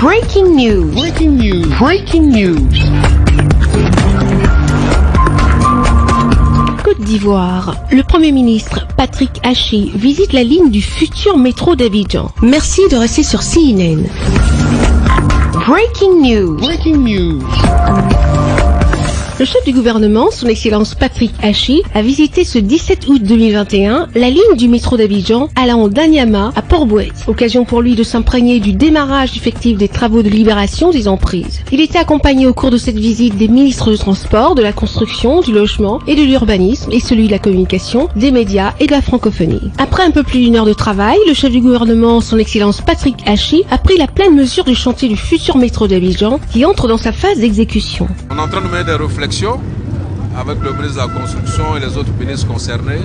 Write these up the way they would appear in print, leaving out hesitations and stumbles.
Breaking news. Breaking news. Breaking news. Côte d'Ivoire, le Premier ministre Patrick Hachi visite la ligne du futur métro d'Abidjan. Merci de rester sur CNN. Breaking news. Breaking news. Le chef du gouvernement, son Excellence Patrick Hachi, a visité ce 17 août 2021 la ligne du métro d'Abidjan allant d'Anyama à Port-Bouët. Occasion pour lui de s'imprégner du démarrage effectif des travaux de libération des emprises. Il était accompagné au cours de cette visite des ministres du transport, de la construction, du logement et de l'urbanisme et celui de la communication, des médias et de la francophonie. Après un peu plus d'une heure de travail, le chef du gouvernement, son Excellence Patrick Hachi, a pris la pleine mesure du chantier du futur métro d'Abidjan qui entre dans sa phase d'exécution. On est en train de mener des réflexions avec le ministre de la Construction et les autres ministres concernés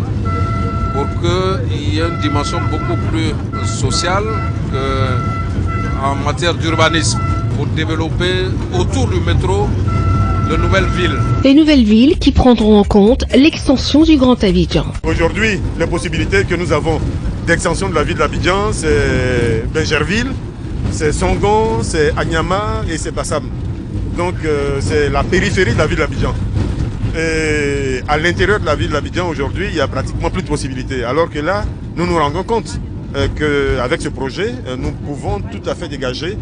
pour qu'il y ait une dimension beaucoup plus sociale qu'en matière d'urbanisme pour développer autour du métro de nouvelles villes. Les nouvelles villes qui prendront en compte l'extension du Grand Abidjan. Aujourd'hui, les possibilités que nous avons d'extension de la ville d'Abidjan, c'est Benjerville, c'est Songon, c'est Anyama et c'est Bassam. Donc c'est la périphérie de la ville d'Abidjan. Et à l'intérieur de la ville d'Abidjan aujourd'hui, il n'y a pratiquement plus de possibilités. Alors que là, nous nous rendons compte qu'avec ce projet, nous pouvons tout à fait dégager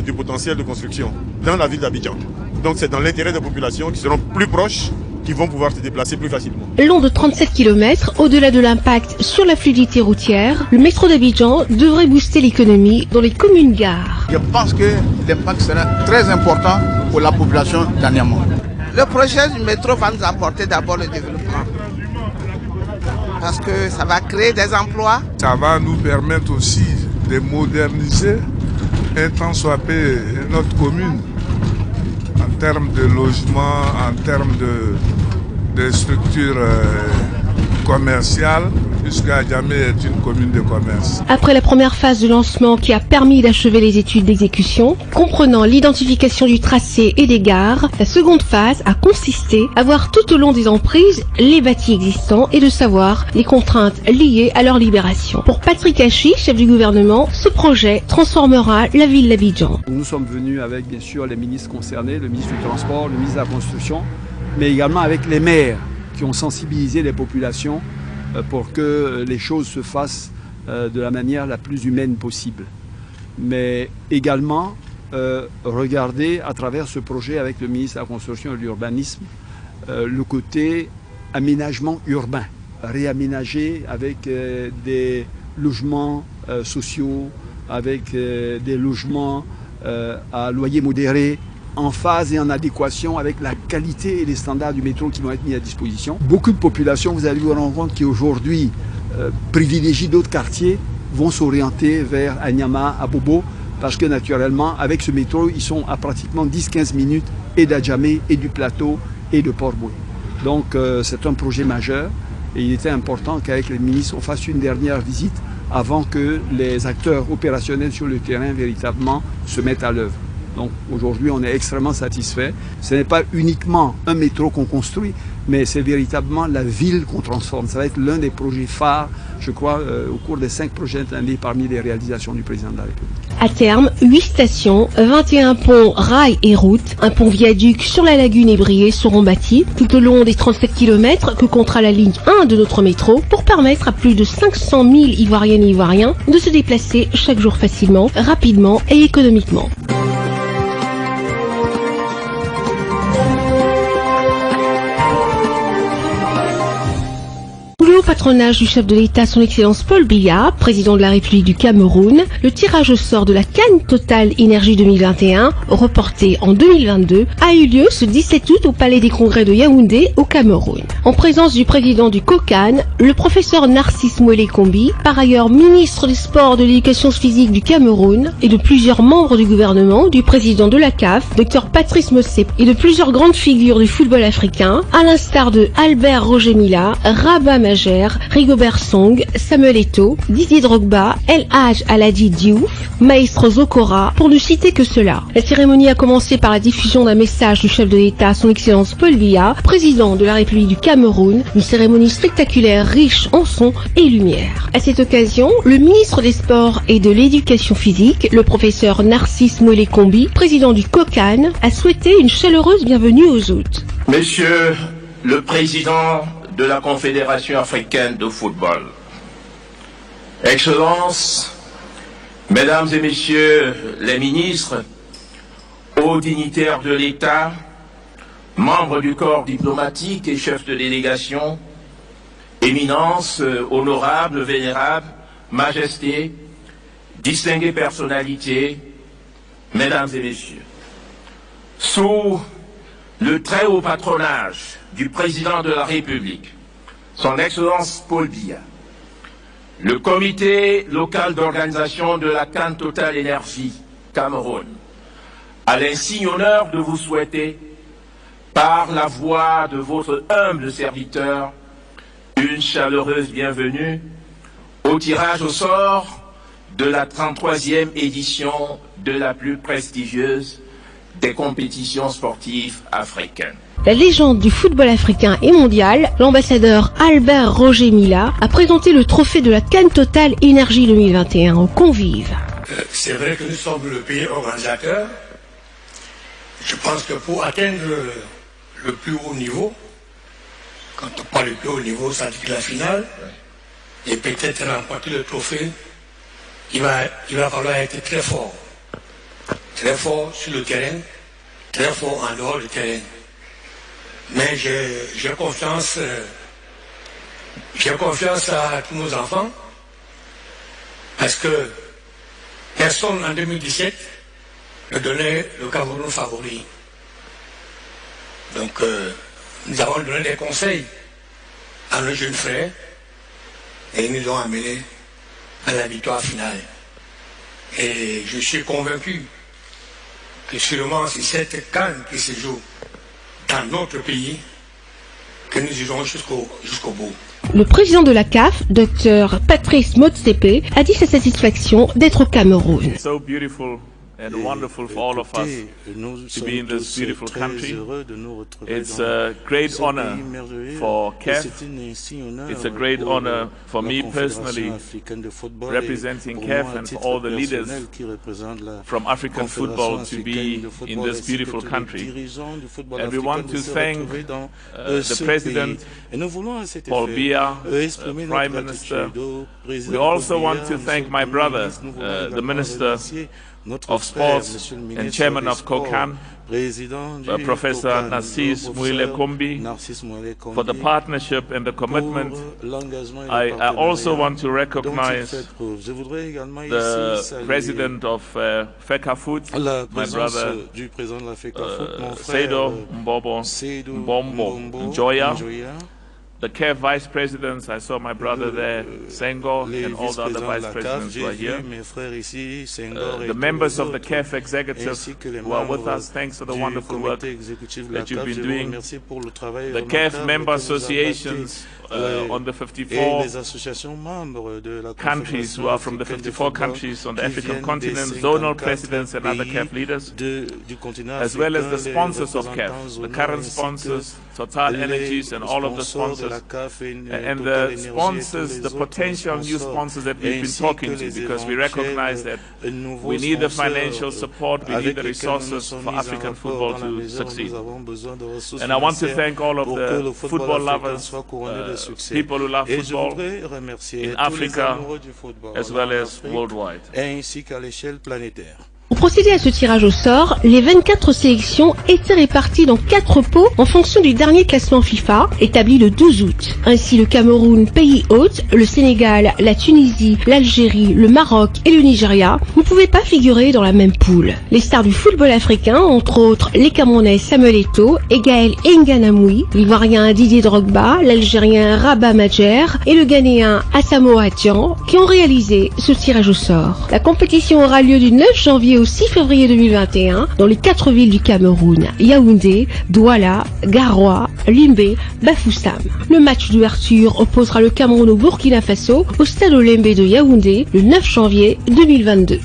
du potentiel de construction dans la ville d'Abidjan. Donc c'est dans l'intérêt des populations qui seront plus proches, qui vont pouvoir se déplacer plus facilement. Long de 37 km, au-delà de l'impact sur la fluidité routière, le métro d'Abidjan devrait booster l'économie dans les communes-gares. Je pense que l'impact sera très important pour la population d'Anyama. Le projet du métro va nous apporter d'abord le développement. Parce que ça va créer des emplois. Ça va nous permettre aussi de moderniser un tant soit peu notre commune en termes de logement, en termes de structures commerciales, puisque Adjamé est une commune de commerce. Après la première phase de lancement qui a permis d'achever les études d'exécution, comprenant l'identification du tracé et des gares, la seconde phase a consisté à voir tout au long des emprises les bâtis existants et de savoir les contraintes liées à leur libération. Pour Patrick Hachi, chef du gouvernement, ce projet transformera la ville d'Abidjan. Nous sommes venus avec bien sûr les ministres concernés, le ministre du Transport, le ministre de la Construction, mais également avec les maires qui ont sensibilisé les populations pour que les choses se fassent de la manière la plus humaine possible. Mais également regarder à travers ce projet avec le ministre de la Construction et de l'Urbanisme le côté aménagement urbain, réaménager avec des logements sociaux, avec des logements à loyer modéré, en phase et en adéquation avec la qualité et les standards du métro qui vont être mis à disposition. Beaucoup de populations, vous allez vous rendre compte qui aujourd'hui privilégient d'autres quartiers, vont s'orienter vers Anyama, Abobo, parce que naturellement, avec ce métro, ils sont à pratiquement 10-15 minutes et d'Adjamé, et du plateau, et de Port-Bouët. Donc c'est un projet majeur et il était important qu'avec les ministres, on fasse une dernière visite avant que les acteurs opérationnels sur le terrain véritablement se mettent à l'œuvre. Donc aujourd'hui, on est extrêmement satisfait. Ce n'est pas uniquement un métro qu'on construit, mais c'est véritablement la ville qu'on transforme. Ça va être l'un des projets phares, je crois, au cours des 5 prochaines années parmi les réalisations du président de la République. À terme, 8 stations, 21 ponts, rails et routes, un pont viaduc sur la lagune ébriée seront bâtis tout au long des 37 km que comptera la ligne 1 de notre métro pour permettre à plus de 500 000 Ivoiriennes et Ivoiriens de se déplacer chaque jour facilement, rapidement et économiquement. Au patronage du chef de l'État, son Excellence Paul Biya, président de la République du Cameroun, le tirage au sort de la Cannes Total Énergie 2021, reporté en 2022, a eu lieu ce 17 août au Palais des Congrès de Yaoundé, au Cameroun. En présence du président du COCAN, le professeur Narcisse Mouélé Kombi, par ailleurs ministre des Sports, de l'Éducation physique du Cameroun, et de plusieurs membres du gouvernement, du président de la CAF, Dr Patrice Motsepe, et de plusieurs grandes figures du football africain, à l'instar de Albert Roger Mila, Rabat Majer, Rigobert Song, Samuel Eto'o, Didier Drogba, El Hadj Aladi Diouf, Maestro Zokora, pour ne citer que cela. La cérémonie a commencé par la diffusion d'un message du chef de l'État, son Excellence Paul Biya, président de la République du Cameroun, une cérémonie spectaculaire riche en sons et lumière. À cette occasion, le ministre des Sports et de l'Éducation physique, le professeur Narcisse Moïle Kombi, président du COCAN, a souhaité une chaleureuse bienvenue aux hôtes. Monsieur le président de la Confédération africaine de football, Excellences, Mesdames et Messieurs les ministres, hauts dignitaires de l'État, membres du corps diplomatique et chefs de délégation, éminences, honorables, vénérables, majestés, distinguées personnalités, Mesdames et Messieurs, sous le très haut patronage du président de la République, son Excellence Paul Biya, le comité local d'organisation de la CAN Total Énergie Cameroun a l'insigne honneur de vous souhaiter, par la voix de votre humble serviteur, une chaleureuse bienvenue au tirage au sort de la 33e édition de la plus prestigieuse des compétitions sportives africaines. La légende du football africain et mondial, l'ambassadeur Albert Roger Mila, a présenté le trophée de la CAN Total Énergie 2021 aux convives. C'est vrai que nous sommes le pays organisateur. Je pense que pour atteindre le plus haut niveau, quand on parle du plus haut niveau, ça dit que la finale, et peut-être remporter le trophée, il va falloir être très fort. Très fort sur le terrain, très fort en dehors du terrain. Mais j'ai confiance à tous nos enfants, parce que personne en 2017 ne donnait le Cameroun favori. Donc nous avons donné des conseils à nos jeunes frères et ils nous ont amenés à la victoire finale. Et je suis convaincu que sûrement c'est cette CAN qui se joue dans notre pays que nous irons jusqu'au bout. Le président de la CAF, Dr Patrice Motsepe, a dit sa satisfaction d'être au Cameroun. So beautiful and wonderful for all of us to be in this beautiful country. It's a great honor for CAF. It's a great honor for me personally, representing CAF and for all the leaders from African football to be in this beautiful country. And we want to thank the President, Paul Biya, Prime Minister. We also want to thank my brother, the Minister of Sports and Chairman of COCAN, Professor Narcisse Moïle Kombi, for the partnership and the commitment. I also want to recognize the President of FECAFOOT, my brother Seydou Mbombo Njoya. The CAF Vice Presidents, I saw my brother there, Senghor, and all the other Vice Presidents who are here. The members of the CAF Executive who are with us, thanks for the wonderful work that you've been doing. The CAF Member Associations on the 54 countries who are from the 54 countries on the African continent, zonal presidents and other CAF leaders, as well as the sponsors of CAF, the current sponsors, Total Energies and all of the sponsors, and the sponsors, the potential new sponsors that we've been talking to, because we recognize that we need the financial support, we need the resources for African football to succeed. And I want to thank all of the football lovers, people who love football in Africa as well as worldwide. Pour procéder à ce tirage au sort, les 24 sélections étaient réparties dans 4 pots en fonction du dernier classement FIFA, établi le 12 août. Ainsi, le Cameroun, pays hôte, le Sénégal, la Tunisie, l'Algérie, le Maroc et le Nigeria ne pouvaient pas figurer dans la même poule. Les stars du football africain, entre autres les Camerounais Samuel Eto'o et Gaël Nganamoui, l'Ivoirien Didier Drogba, l'Algérien Rabat Majer et le Ghanéen Asamoah Gyan, qui ont réalisé ce tirage au sort. La compétition aura lieu du 9 janvier au 6 février 2021 dans les 4 villes du Cameroun, Yaoundé, Douala, Garoua, Limbe, Bafoussam. Le match d'ouverture opposera le Cameroun au Burkina Faso au stade Olembe de Yaoundé le 9 janvier 2022.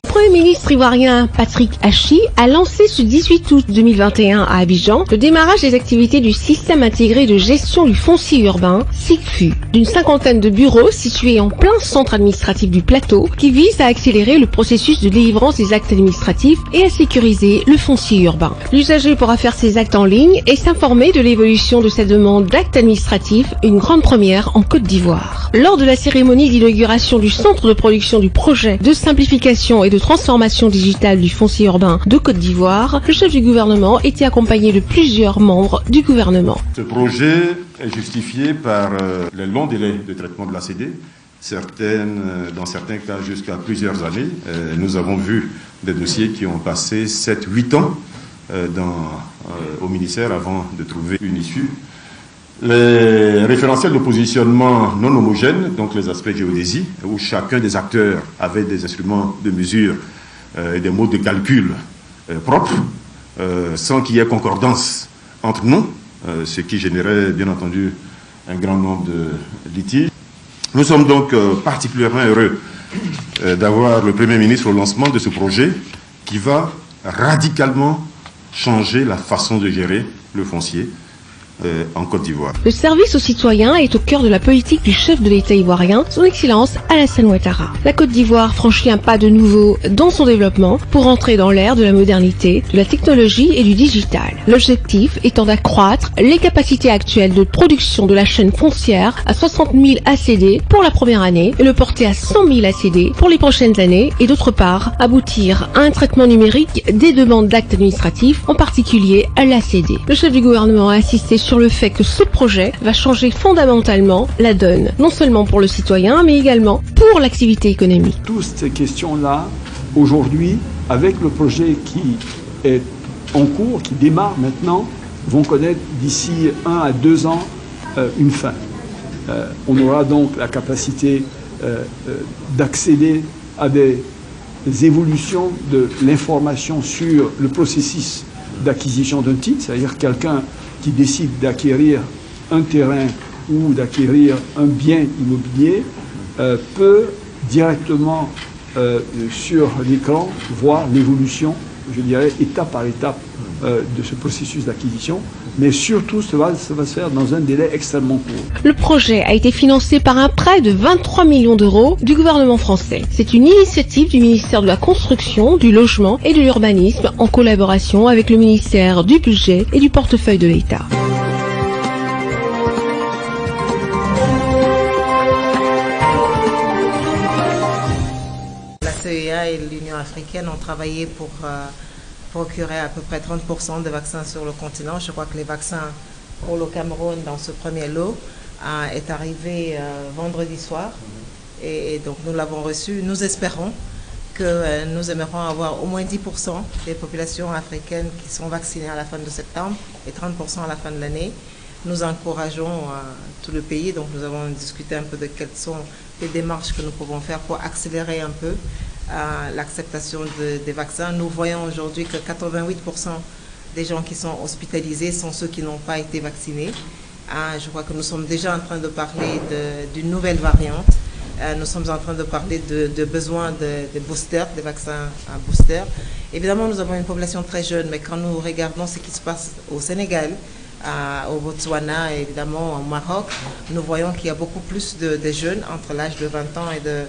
Le Premier ministre ivoirien Patrick Hachi a lancé ce 18 août 2021 à Abidjan le démarrage des activités du système intégré de gestion du foncier urbain, SIGFU, d'une cinquantaine de bureaux situés en plein centre administratif du plateau qui vise à accélérer le processus de délivrance des actes administratifs et à sécuriser le foncier urbain. L'usager pourra faire ses actes en ligne et s'informer de l'évolution de sa demande d'actes administratifs, une grande première en Côte d'Ivoire. Lors de la cérémonie d'inauguration du centre de production du projet de simplification et de transformation digitale du foncier urbain de Côte d'Ivoire, le chef du gouvernement était accompagné de plusieurs membres du gouvernement. Ce projet est justifié par les longs délais de traitement de l'ACD, dans certains cas jusqu'à plusieurs années. Nous avons vu des dossiers qui ont passé 7-8 ans au ministère avant de trouver une issue. Les référentiels de positionnement non homogènes, donc les aspects géodésie, où chacun des acteurs avait des instruments de mesure et des modes de calcul propres, sans qu'il y ait concordance entre nous, ce qui générait bien entendu un grand nombre de litiges. Nous sommes donc particulièrement heureux d'avoir le Premier ministre au lancement de ce projet qui va radicalement changer la façon de gérer le foncier en Côte d'Ivoire. Le service aux citoyens est au cœur de la politique du chef de l'État ivoirien, son Excellence Alassane Ouattara. La Côte d'Ivoire franchit un pas de nouveau dans son développement pour entrer dans l'ère de la modernité, de la technologie et du digital. L'objectif étant d'accroître les capacités actuelles de production de la chaîne foncière à 60 000 ACD pour la première année et le porter à 100 000 ACD pour les prochaines années et d'autre part aboutir à un traitement numérique des demandes d'actes administratifs, en particulier à l'ACD. Le chef du gouvernement a insisté sur le fait que ce projet va changer fondamentalement la donne, non seulement pour le citoyen, mais également pour l'activité économique. Toutes ces questions-là, aujourd'hui, avec le projet qui est en cours, qui démarre maintenant, vont connaître d'ici 1 à 2 ans une fin. On aura donc la capacité d'accéder à des évolutions de l'information sur le processus d'acquisition d'un titre, c'est-à-dire quelqu'un qui décide d'acquérir un terrain ou d'acquérir un bien immobilier peut directement sur l'écran voir l'évolution, je dirais, étape par étape de ce processus d'acquisition, mais surtout ça va se faire dans un délai extrêmement court. Le projet a été financé par un prêt de 23 millions d'euros du gouvernement français. C'est une initiative du ministère de la Construction, du Logement et de l'Urbanisme en collaboration avec le ministère du Budget et du Portefeuille de l'État. La CEA et l'Union africaine ont travaillé pour procurer à peu près 30% de vaccins sur le continent. Je crois que les vaccins pour le Cameroun dans ce premier lot est arrivé vendredi soir et donc nous l'avons reçu. Nous espérons que nous aimerons avoir au moins 10% des populations africaines qui sont vaccinées à la fin de septembre et 30% à la fin de l'année. Nous encourageons tout le pays, donc nous avons discuté un peu de quelles sont les démarches que nous pouvons faire pour accélérer un peu l'acceptation des vaccins. Nous voyons aujourd'hui que 88% des gens qui sont hospitalisés sont ceux qui n'ont pas été vaccinés. Je crois que nous sommes déjà en train de parler d'une nouvelle variante. Nous sommes en train de parler de besoins de boosters, des vaccins boosters. Évidemment, nous avons une population très jeune, mais quand nous regardons ce qui se passe au Sénégal, au Botswana et évidemment au Maroc, nous voyons qu'il y a beaucoup plus de jeunes entre l'âge de 20 ans et de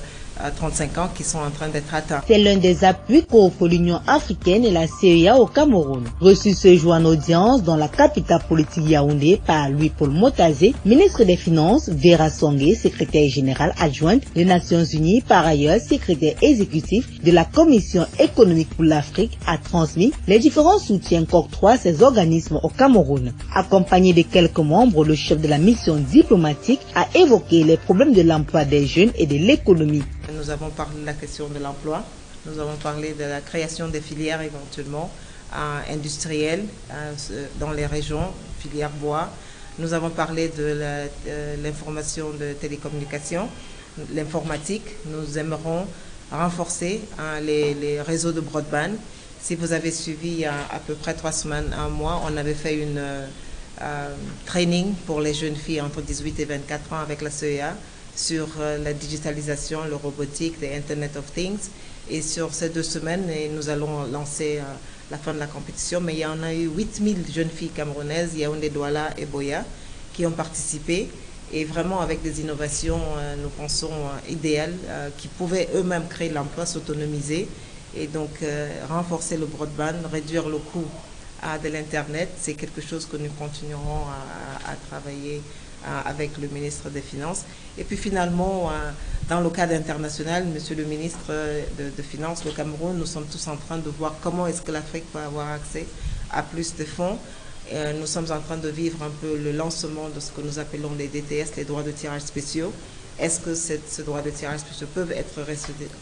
35 ans qui sont en train d'être atteints. C'est l'un des appuis qu'offre l'Union africaine et la CEA au Cameroun. Reçu ce jour en audience dans la capitale politique Yaoundé par Louis-Paul Motazé, ministre des Finances, Vera Songé, secrétaire générale adjointe des Nations Unies, par ailleurs secrétaire exécutif de la Commission économique pour l'Afrique, a transmis les différents soutiens qu'octroient ces organismes au Cameroun. Accompagné de quelques membres, le chef de la mission diplomatique a évoqué les problèmes de l'emploi des jeunes et de l'économie. Nous avons parlé de la question de l'emploi, nous avons parlé de la création des filières éventuellement industrielles dans les régions, filières bois, Nous avons parlé de l'information de télécommunication, l'informatique. Nous aimerons renforcer les réseaux de broadband. Si vous avez suivi il y a à peu près 3 semaines, 1 mois, on avait fait une training pour les jeunes filles entre 18 et 24 ans avec la CEA sur la digitalisation, le robotique, le Internet of Things. Et sur ces 2 semaines, nous allons lancer la fin de la compétition. Mais il y en a eu 8000 jeunes filles camerounaises, Yaoundé, Douala et Boya, qui ont participé. Et vraiment avec des innovations, nous pensons, idéales, qui pouvaient eux-mêmes créer l'emploi, s'autonomiser. Et donc renforcer le broadband, réduire le coût de l'Internet, c'est quelque chose que nous continuerons à travailler avec le ministre des Finances. Et puis finalement, dans le cadre international, Monsieur le ministre de Finances, le Cameroun, nous sommes tous en train de voir comment est-ce que l'Afrique peut avoir accès à plus de fonds. Nous sommes en train de vivre un peu le lancement de ce que nous appelons les DTS, les droits de tirage spéciaux. Est-ce que ce droit de tirage spéciaux peut être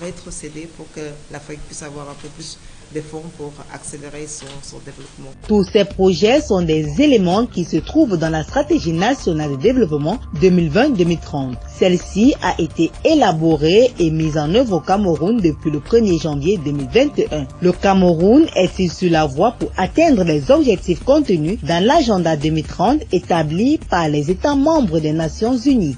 rétrocédé pour que l'Afrique puisse avoir un peu plus de fonds pour accélérer son développement? Tous ces projets sont des éléments qui se trouvent dans la stratégie nationale de développement 2020-2030. Celle-ci a été élaborée et mise en œuvre au Cameroun depuis le 1er janvier 2021. Le Cameroun est sur la voie pour atteindre les objectifs contenus dans l'agenda 2030 établi par les États membres des Nations Unies.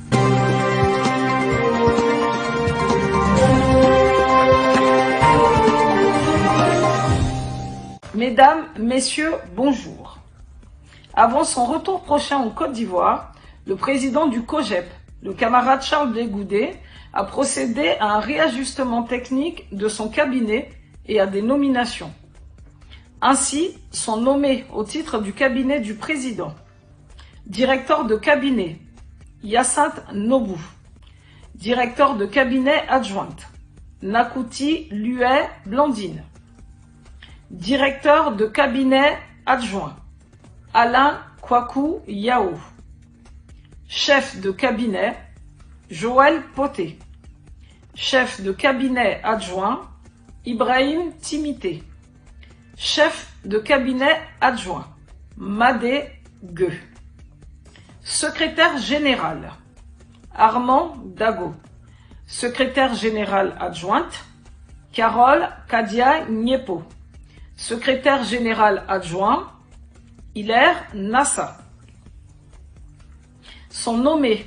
Mesdames, Messieurs, bonjour. Avant son retour prochain en Côte d'Ivoire, le président du COGEP, le camarade Charles Blé Goudé, a procédé à un réajustement technique de son cabinet et à des nominations. Ainsi, sont nommés au titre du cabinet du président, directeur de cabinet, Hyacinthe Nobou, directeur de cabinet adjointe, Nakouti Luet Blandine, directeur de cabinet adjoint, Alain Kwaku Yao. Chef de cabinet, Joël Poté. Chef de cabinet adjoint, Ibrahim Timité. Chef de cabinet adjoint, Madé Gueux. Secrétaire général, Armand Dago. Secrétaire générale adjointe, Carole Kadia Niepo. Secrétaire général adjoint, Hilaire Nassa. Sont nommés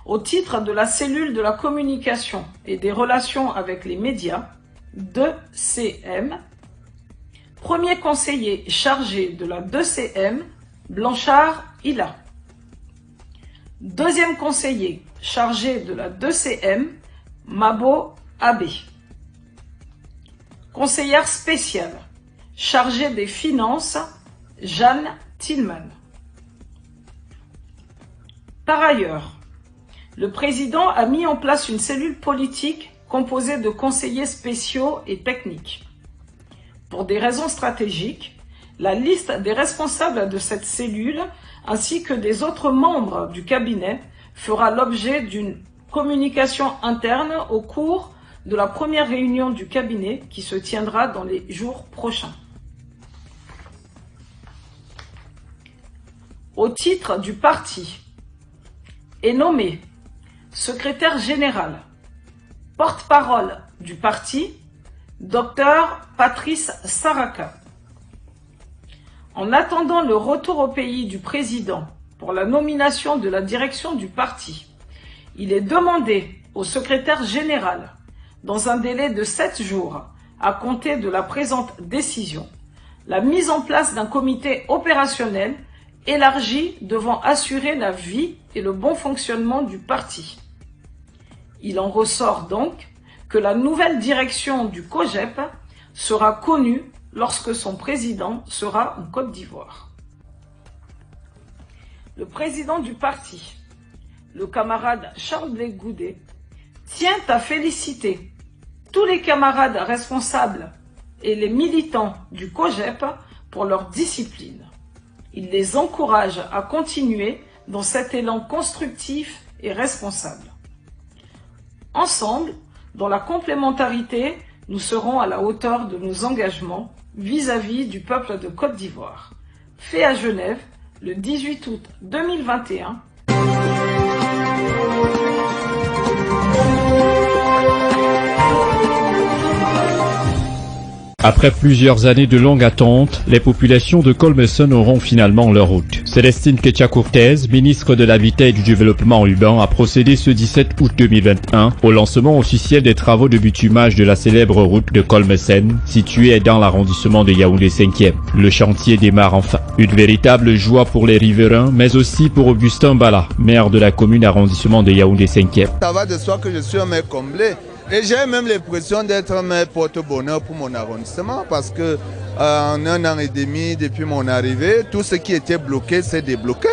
au titre de la cellule de la communication et des relations avec les médias, 2CM, premier conseiller chargé de la 2CM, Blanchard Hila. Deuxième conseiller chargé de la 2CM, Mabo Abbé. Conseillère spéciale chargée des finances, Jeanne Tillman. Par ailleurs, le président a mis en place une cellule politique composée de conseillers spéciaux et techniques. Pour des raisons stratégiques, la liste des responsables de cette cellule ainsi que des autres membres du cabinet fera l'objet d'une communication interne au cours de la première réunion du cabinet qui se tiendra dans les jours prochains. Au titre du parti, est nommé secrétaire général, porte-parole du parti, Dr Patrice Saraka. En attendant le retour au pays du président pour la nomination de la direction du parti, il est demandé au secrétaire général, dans un délai de 7 jours à compter de la présente décision, la mise en place d'un comité opérationnel élargi devant assurer la vie et le bon fonctionnement du parti. Il en ressort donc que la nouvelle direction du COGEP sera connue lorsque son président sera en Côte d'Ivoire. Le président du parti, le camarade Charles Blé Goudé, tient à féliciter tous les camarades responsables et les militants du COGEP pour leur discipline. Il les encourage à continuer dans cet élan constructif et responsable. Ensemble, dans la complémentarité, nous serons à la hauteur de nos engagements vis-à-vis du peuple de Côte d'Ivoire. Fait à Genève, le 18 août 2021. Après plusieurs années de longue attente, les populations de Colmeson auront finalement leur route. Célestine Quechua-Cortez, ministre de l'Habitat et du Développement urbain, a procédé ce 17 août 2021 au lancement officiel des travaux de bitumage de la célèbre route de Colmeson, située dans l'arrondissement de Yaoundé 5e. Le chantier démarre enfin. Une véritable joie pour les riverains, mais aussi pour Augustin Bala, maire de la commune arrondissement de Yaoundé 5e. Ça va de soi que je suis un maire comblé. Et j'ai même l'impression d'être un maire porte-bonheur pour mon arrondissement parce que en 1 an et demi depuis mon arrivée, tout ce qui était bloqué s'est débloqué.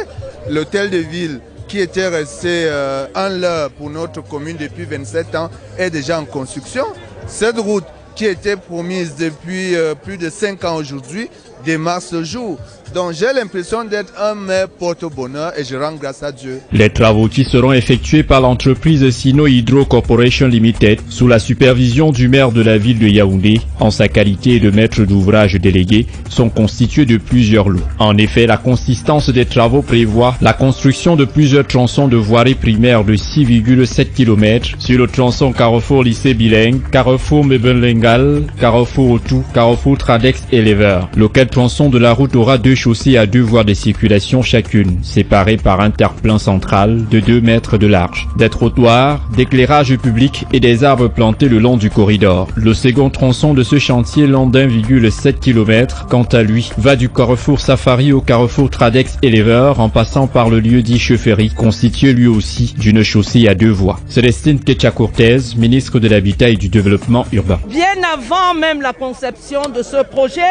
L'hôtel de ville qui était resté en l'air pour notre commune depuis 27 ans est déjà en construction. Cette route qui était promise depuis plus de 5 ans aujourd'hui démarre ce jour. Donc j'ai l'impression d'être un maire porte-bonheur et je rends grâce à Dieu. Les travaux qui seront effectués par l'entreprise Sino Hydro Corporation Limited sous la supervision du maire de la ville de Yaoundé en sa qualité de maître d'ouvrage délégué sont constitués de plusieurs lots. En effet, la consistance des travaux prévoit la construction de plusieurs tronçons de voirie primaire de 6,7 km sur le tronçon Carrefour Lycée Bilingue, Carrefour Mebenlengal, Carrefour Otou, Carrefour Tradex et Lever. Lequel tronçon de la route aura 2 chaussées à 2 voies de circulation chacune, séparées par un terre-plein central de 2 mètres de large, des trottoirs, d'éclairage public et des arbres plantés le long du corridor. Le second tronçon de ce chantier, long d'1,7 km, quant à lui, va du carrefour Safari au carrefour Tradex et Lever en passant par le lieu dit Chefferie, constitué lui aussi d'une chaussée à 2 voies. Célestine Quechua-Cortez, ministre de l'Habitat et du Développement urbain. Bien avant même la conception de ce projet,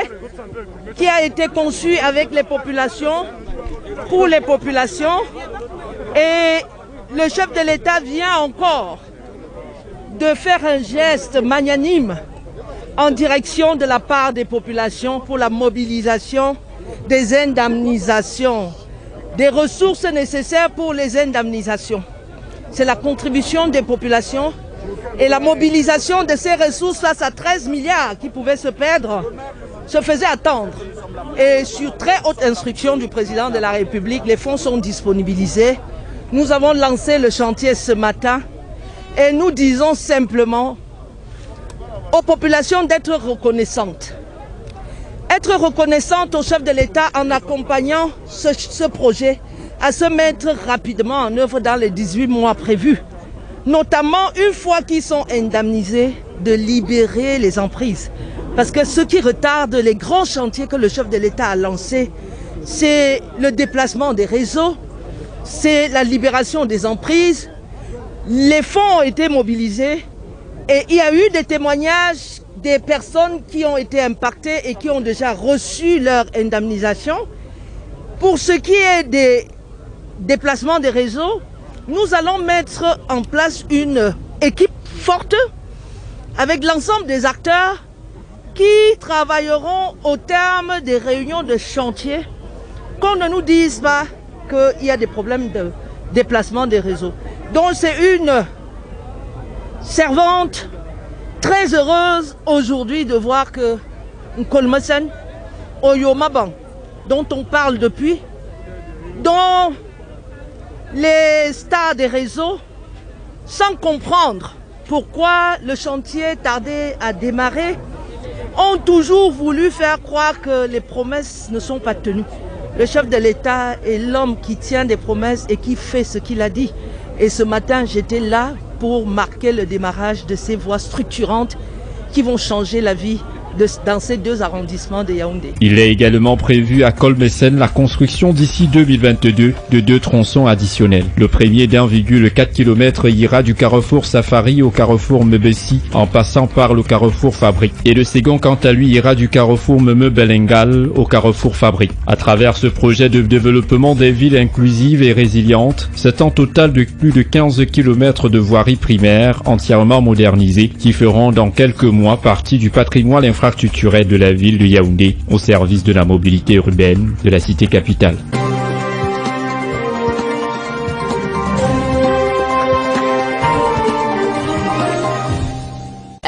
qui a été conçu avec les populations, pour les populations, et le chef de l'État vient encore de faire un geste magnanime en direction de la part des populations pour la mobilisation des indemnisations, des ressources nécessaires pour les indemnisations. C'est la contribution des populations et la mobilisation de ces ressources face à 13 milliards qui pouvaient se perdre se faisait attendre. Et sur très haute instruction du président de la République, les fonds sont disponibilisés. Nous avons lancé le chantier ce matin et nous disons simplement aux populations d'être reconnaissantes. Être reconnaissantes au chef de l'État en accompagnant ce projet à se mettre rapidement en œuvre dans les 18 mois prévus. Notamment, une fois qu'ils sont indemnisés, de libérer les emprises. Parce que ce qui retarde les grands chantiers que le chef de l'État a lancés, c'est le déplacement des réseaux, c'est la libération des emprises. Les fonds ont été mobilisés et il y a eu des témoignages des personnes qui ont été impactées et qui ont déjà reçu leur indemnisation. Pour ce qui est des déplacements des réseaux, nous allons mettre en place une équipe forte avec l'ensemble des acteurs qui travailleront au terme des réunions de chantier, qu'on ne nous dise pas qu'il y a des problèmes de déplacement des réseaux. Donc c'est une servante très heureuse aujourd'hui de voir que Colmeson, Oyomaban, dont on parle depuis, dont les stars des réseaux, sans comprendre pourquoi le chantier tardait à démarrer, ont toujours voulu faire croire que les promesses ne sont pas tenues. Le chef de l'État est l'homme qui tient des promesses et qui fait ce qu'il a dit. Et ce matin, j'étais là pour marquer le démarrage de ces voies structurantes qui vont changer la vie dans ces 2 arrondissements de Yaoundé. Il est également prévu à Colmeson la construction d'ici 2022 de 2 tronçons additionnels. Le premier d'1,4 km ira du carrefour Safari au carrefour Mebessi en passant par le carrefour Fabrique. Et le second quant à lui ira du carrefour Mebelengal au carrefour Fabrique. À travers ce projet de développement des villes inclusives et résilientes, c'est un total de plus de 15 km de voirie primaire entièrement modernisée qui feront dans quelques mois partie du patrimoine infrastructurel de la ville de Yaoundé au service de la mobilité urbaine de la cité capitale.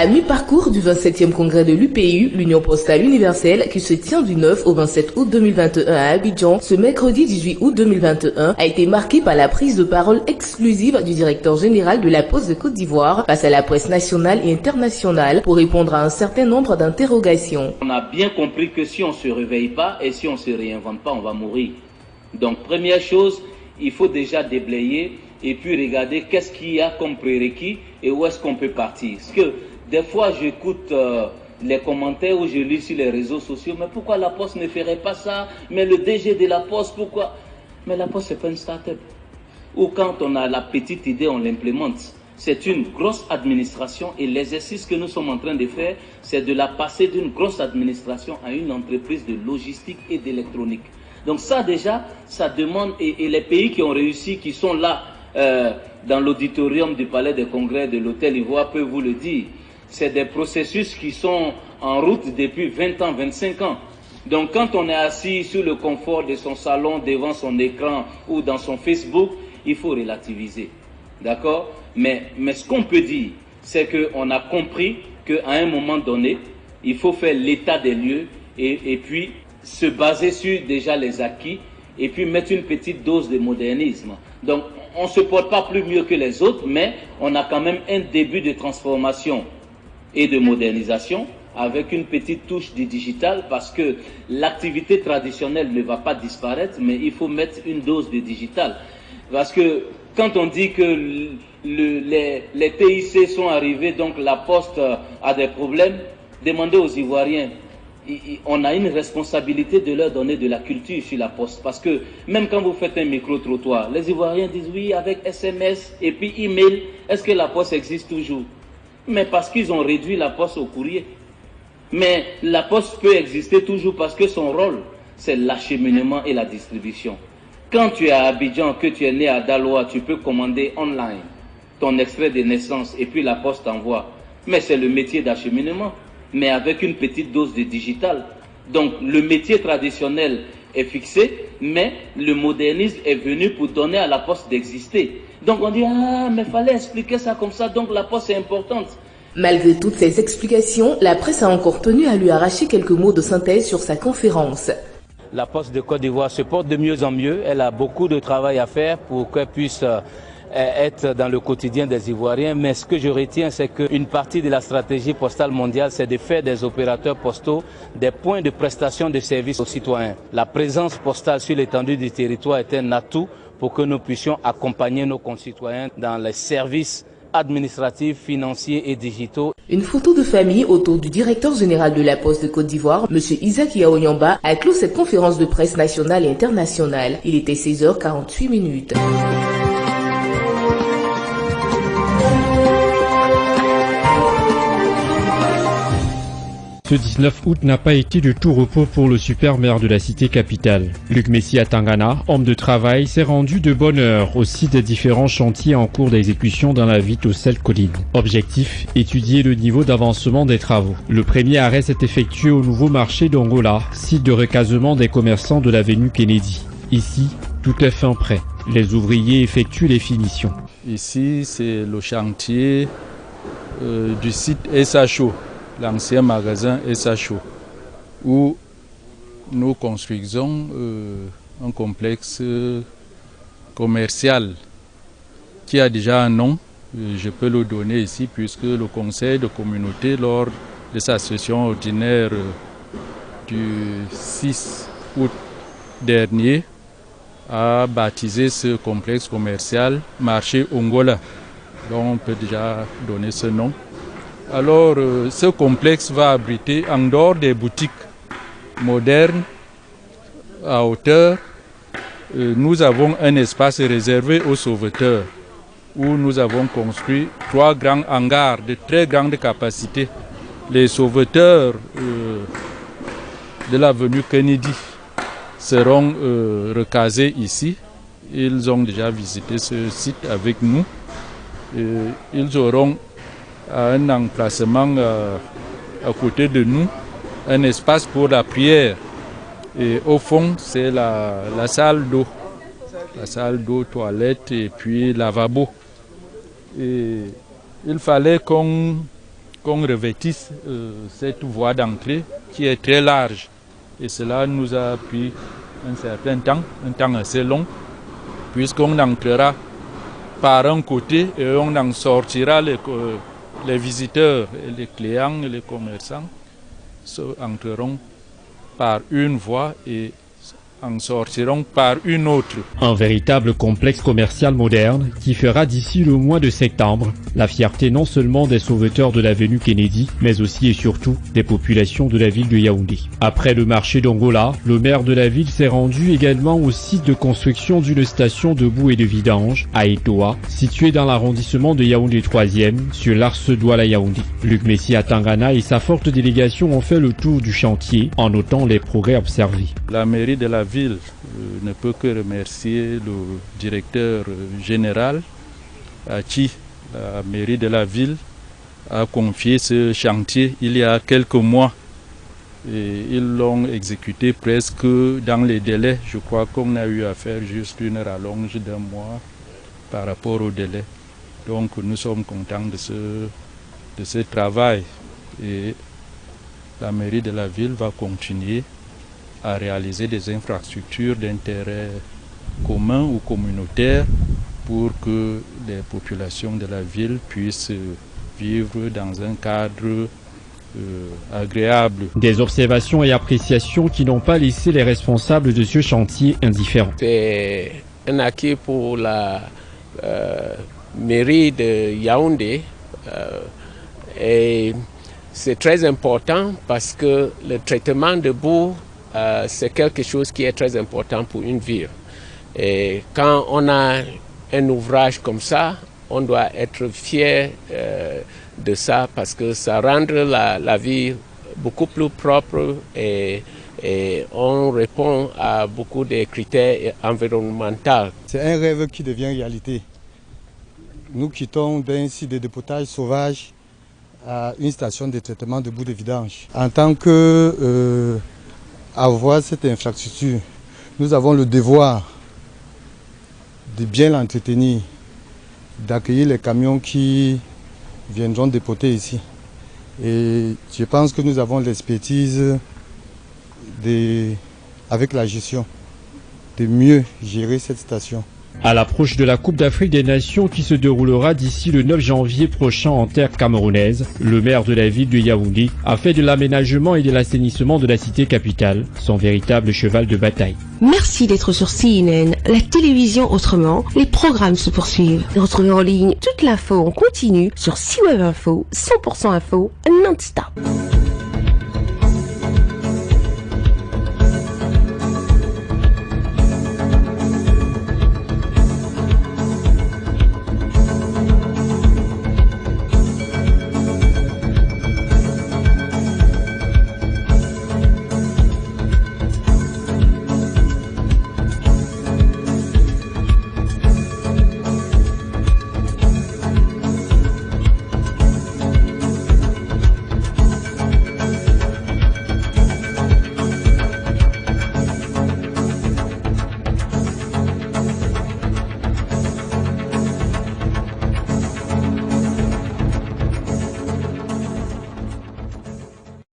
À mi-parcours du 27e congrès de l'UPU, l'Union Postale Universelle, qui se tient du 9 au 27 août 2021 à Abidjan, ce mercredi 18 août 2021, a été marqué par la prise de parole exclusive du directeur général de la Poste de Côte d'Ivoire face à la presse nationale et internationale pour répondre à un certain nombre d'interrogations. On a bien compris que si on ne se réveille pas et si on ne se réinvente pas, on va mourir. Donc première chose, il faut déjà déblayer et puis regarder qu'est-ce qu'il y a comme prérequis et où est-ce qu'on peut partir. Parce que des fois j'écoute les commentaires où je lis sur les réseaux sociaux, mais pourquoi la Poste ne ferait pas ça? Mais le DG de la Poste, pourquoi? Mais la Poste, c'est pas une start-up. Ou quand on a la petite idée, on l'implémente. C'est une grosse administration et l'exercice que nous sommes en train de faire, c'est de la passer d'une grosse administration à une entreprise de logistique et d'électronique. Donc ça déjà, ça demande, et les pays qui ont réussi, qui sont là dans l'auditorium du Palais des Congrès de l'Hôtel Ivoire peuvent vous le dire. C'est des processus qui sont en route depuis 20 ans, 25 ans. Donc quand on est assis sur le confort de son salon, devant son écran ou dans son Facebook, il faut relativiser. D'accord? Mais ce qu'on peut dire, c'est qu'on a compris qu'à un moment donné, il faut faire l'état des lieux et puis se baser sur déjà les acquis et puis mettre une petite dose de modernisme. Donc on ne se porte pas plus mieux que les autres, mais on a quand même un début de transformation et de modernisation avec une petite touche du digital parce que l'activité traditionnelle ne va pas disparaître, mais il faut mettre une dose de digital. Parce que quand on dit que les TIC sont arrivés, donc la Poste a des problèmes, demandez aux Ivoiriens. On a une responsabilité de leur donner de la culture sur la Poste. Parce que même quand vous faites un micro-trottoir, les Ivoiriens disent oui, avec SMS et puis email, est-ce que la Poste existe toujours? Mais parce qu'ils ont réduit la Poste au courrier. Mais la Poste peut exister toujours parce que son rôle, c'est l'acheminement et la distribution. Quand tu es à Abidjan, que tu es né à Daloa, tu peux commander online ton extrait de naissance et puis la Poste t'envoie. Mais c'est le métier d'acheminement, mais avec une petite dose de digital. Donc le métier traditionnel est fixé, mais le modernisme est venu pour donner à la Poste d'exister. Donc on dit, ah, mais fallait expliquer ça comme ça, donc la Poste est importante. Malgré toutes ces explications, la presse a encore tenu à lui arracher quelques mots de synthèse sur sa conférence. La Poste de Côte d'Ivoire se porte de mieux en mieux. Elle a beaucoup de travail à faire pour qu'elle puisse être dans le quotidien des Ivoiriens. Mais ce que je retiens, c'est qu'une partie de la stratégie postale mondiale, c'est de faire des opérateurs postaux des points de prestation de services aux citoyens. La présence postale sur l'étendue du territoire est un atout pour que nous puissions accompagner nos concitoyens dans les services administratifs, financiers et digitaux. Une photo de famille autour du directeur général de la Poste de Côte d'Ivoire, M. Isaac Yaoyamba, a clos cette conférence de presse nationale et internationale. Il était 16h48. Ce 19 août n'a pas été de tout repos pour le super maire de la cité capitale. Luc Messia Tangana, homme de travail, s'est rendu de bonne heure au site des différents chantiers en cours d'exécution dans la ville d'Ossel-Colline. Objectif, étudier le niveau d'avancement des travaux. Le premier arrêt s'est effectué au nouveau marché d'Angola, site de recasement des commerçants de l'avenue Kennedy. Ici, tout est fin prêt. Les ouvriers effectuent les finitions. Ici, c'est le chantier du site SHO. L'ancien magasin SHO, où nous construisons un complexe commercial qui a déjà un nom. Je peux le donner ici puisque le conseil de communauté, lors de sa session ordinaire du 6 août dernier, a baptisé ce complexe commercial Marché Angola. Donc on peut déjà donner ce nom. Alors, ce complexe va abriter, en dehors des boutiques modernes, à hauteur, nous avons un espace réservé aux sauveteurs, où nous avons construit 3 grands hangars de très grande capacité. Les sauveteurs de l'avenue Kennedy seront recasés ici. Ils ont déjà visité ce site avec nous. Ils auront à un emplacement à côté de nous, un espace pour la prière. Et au fond, c'est la salle d'eau. La salle d'eau, toilette et puis lavabo. Et il fallait qu'on qu'on revêtisse cette voie d'entrée qui est très large. Et cela nous a pris un certain temps, un temps assez long, puisqu'on entrera par un côté et on en sortira les visiteurs, et les clients et les commerçants entreront par une voie et en sortiront par une autre. Un véritable complexe commercial moderne qui fera d'ici le mois de septembre la fierté non seulement des sauveteurs de l'avenue Kennedy, mais aussi et surtout des populations de la ville de Yaoundé. Après le marché d'Angola, le maire de la ville s'est rendu également au site de construction d'une station de boue et de vidange à Etoa, située dans l'arrondissement de Yaoundé 3e, sur l'Arse Douala Yaoundé. Luc Messi Atangana et sa forte délégation ont fait le tour du chantier en notant les progrès observés. La mairie de la ville ne peut que remercier le directeur général à qui la mairie de la ville a confié ce chantier il y a quelques mois. Et ils l'ont exécuté presque dans les délais. Je crois qu'on a eu à faire juste une rallonge d'un mois par rapport au délai. Donc nous sommes contents de ce travail. Et la mairie de la ville va continuer à réaliser des infrastructures d'intérêt commun ou communautaire pour que les populations de la ville puissent vivre dans un cadre agréable. Des observations et appréciations qui n'ont pas laissé les responsables de ce chantier indifférents. C'est un acquis pour la mairie de Yaoundé et c'est très important parce que le traitement de boue c'est quelque chose qui est très important pour une ville. Et quand on a un ouvrage comme ça, on doit être fier de ça parce que ça rend la vie beaucoup plus propre et on répond à beaucoup de critères environnementaux. C'est un rêve qui devient réalité. Nous quittons d'un site de dépotage sauvage à une station de traitement de boue de vidange. En tant que avoir cette infrastructure, nous avons le devoir de bien l'entretenir, d'accueillir les camions qui viendront dépoter ici. Et je pense que nous avons l'expertise avec la gestion, de mieux gérer cette station. À l'approche de la Coupe d'Afrique des Nations qui se déroulera d'ici le 9 janvier prochain en terre camerounaise, le maire de la ville de Yaoundé a fait de l'aménagement et de l'assainissement de la cité capitale son véritable cheval de bataille. Merci d'être sur CNN, la télévision autrement. Les programmes se poursuivent. Retrouvez en ligne toute l'info en continu sur CWeb Info, 100% info, non-stop.